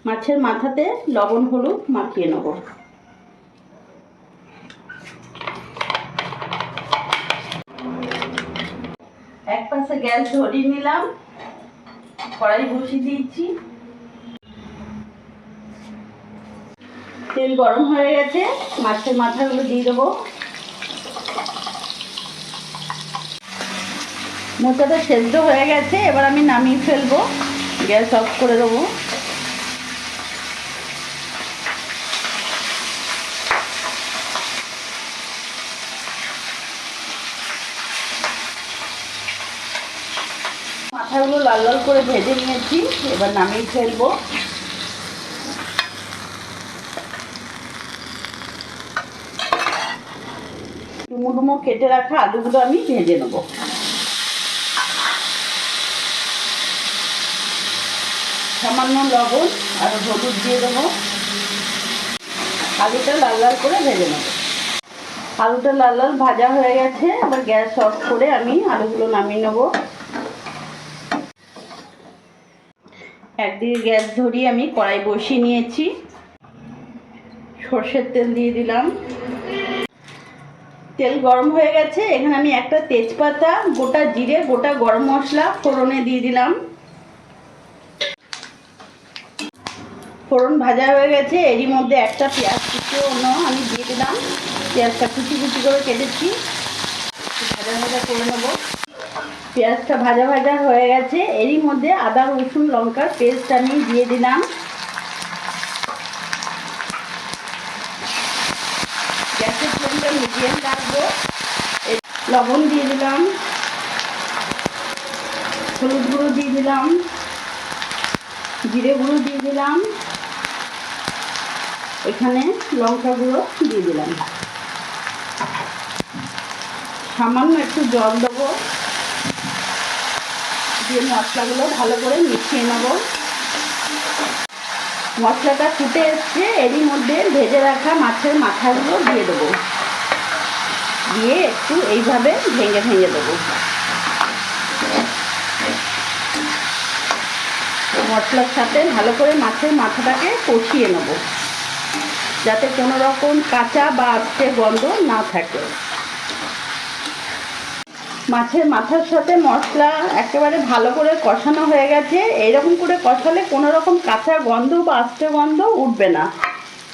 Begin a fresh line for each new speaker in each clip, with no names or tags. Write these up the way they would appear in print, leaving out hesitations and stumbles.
মাছের মাথাতে লবণ হলুদ মাখিয়ে নেব। এক পাশে গ্যাস ধরিয়ে নিলাম, কড়াই বসিয়ে দিয়েছি। তেল গরম হয়ে গেছে, মাছের মাথাগুলো দিয়ে দেবো। মোচাটা সেদ্ধ হয়ে গেছে, এবার আমি নামিয়ে ফেলবো, গ্যাস অফ করে দেবো। মাথাগুলো লাল লাল করে ভেজে নিয়েছি, এবার নামিয়ে ফেলবো। ডুমো ডুমো কেটে রাখা আলুগুলো আমি ভেজে নেব। সামান্য লবণ আর হলুদ দিয়ে দেবো। আলুটা লাল লাল করে ভেজে নেব। আলুটা লাল লাল ভাজা হয়ে গেছে, এবার গ্যাস অফ করে আমি আলুগুলো নামিয়ে নেব। একদিকে গ্যাস ধরিয়ে আমি কড়াই বসিয়ে নিয়েছি। সর্ষের তেল দিয়ে দিলাম। তেল গরম হয়ে গেছে, এখানে আমি একটা তেজপাতা, গোটা জিরে, গোটা গরম মশলা ফোড়নে দিয়ে দিলাম। ফোড়ন ভাজা হয়ে গেছে, এরই মধ্যে একটা পেঁয়াজ কুচি আমি দিয়ে দিলাম। পেঁয়াজটা কুচি কুচি করে কেটেছি, ভাজা ভাজা করে নেব। পেঁয়াজটা ভাজা ভাজা হয়ে গেছে, এরই মধ্যে আদা রসুন লঙ্কার পেস্ট আমি দিয়ে দিলাম। গ্যাসের ফ্লেমটা মিডিয়াম রাখবো। লবণ দিয়ে দিলাম, হলুদ গুঁড়ো দিয়ে দিলাম, জিরে গুঁড়ো দিয়ে দিলাম, এখানে লঙ্কা গুঁড়ো দিয়ে দিলাম। সামান্য একটু জল দেবো, দিয়ে মশলাগুলো ভালো করে মিশিয়ে নেব। মশলাটা ফুটে এসছে, এরই মধ্যে ভেজে রাখা মাছের মাথাগুলো দিয়ে দেবো। দিয়ে একটু এইভাবে ভেঙে ভেঙে দেবো। মশলার সাথে ভালো করে মাছের মাথাটাকে কষিয়ে নেব, যাতে কোনো রকম কাঁচা বা আস্তে গন্ধ না থাকে। মাছের মাথার সাথে মশলা একেবারে ভালো করে কষানো হয়ে গেছে। এইরকম করে কষালে কোনো রকম কাঁচা গন্ধ বা আস্তে গন্ধ উঠবে না।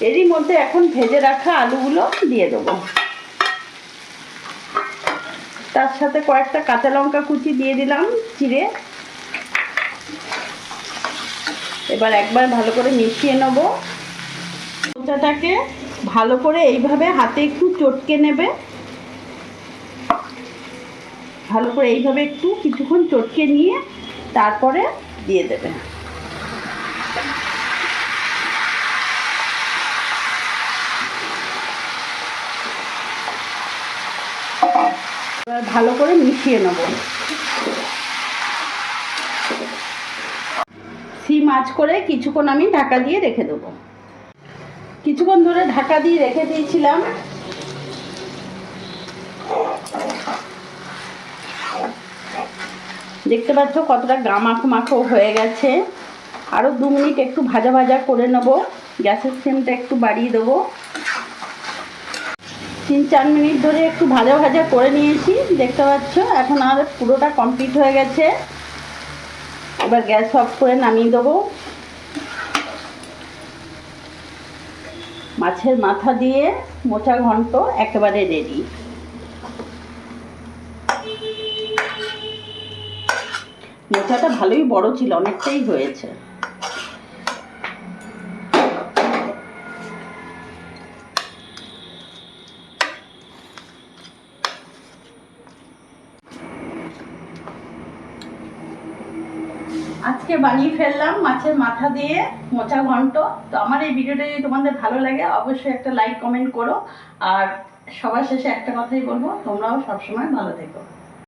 এরই মধ্যে এখন ভেজে রাখা আলুগুলো দিয়ে দেবো। তার সাথে কয়েকটা কাঁচা লঙ্কা কুচি দিয়ে দিলাম চিড়ে। এবার একবার ভালো করে মিশিয়ে নেব। মোচাটাকে ভালো করে এইভাবে হাতে একটু চটকে নেবে। ভালো করে এইভাবে একটু কিছুক্ষণ চটকে নিয়ে তারপরে দিয়ে দেবে। এবার ভালো করে মিশিয়ে নেব। সিম আঁচ করে কিছুক্ষণ আমি ঢাকা দিয়ে রেখে দেবো। কিছুক্ষণ ধরে ঢাকা দিয়ে রেখে দিয়েছিলাম। দেখতে পাচ্ছ কতটা গামাখো মাখো হয়ে গেছে। আরও 2 মিনিট একটু ভাজা ভাজা করে নেব। গ্যাসের ফ্লেমটা একটু বাড়িয়ে দেবো। 3-4 মিনিট ধরে একটু ভাজা ভাজা করে নিয়েছি, দেখতে পাচ্ছ। এখন আর পুরোটা কমপ্লিট হয়ে গেছে। এবার গ্যাস অফ করে নামিয়ে দেবো। মাছের মাথা দিয়ে মোচা ঘন্ট একেবারে রেডি। মোচাটা ভালোই বড় ছিল, অনেকটাই হয়েছে। আজকে বানিয়ে ফেললাম মাছের মাথা দিয়ে মোচা ঘন্ট। তো আমার এই ভিডিওটা যদি তোমাদের ভালো লাগে অবশ্যই একটা লাইক কমেন্ট করো। আর সবার শেষে একটা কথাই বলবো, তোমরাও সবসময় ভালো থেকো।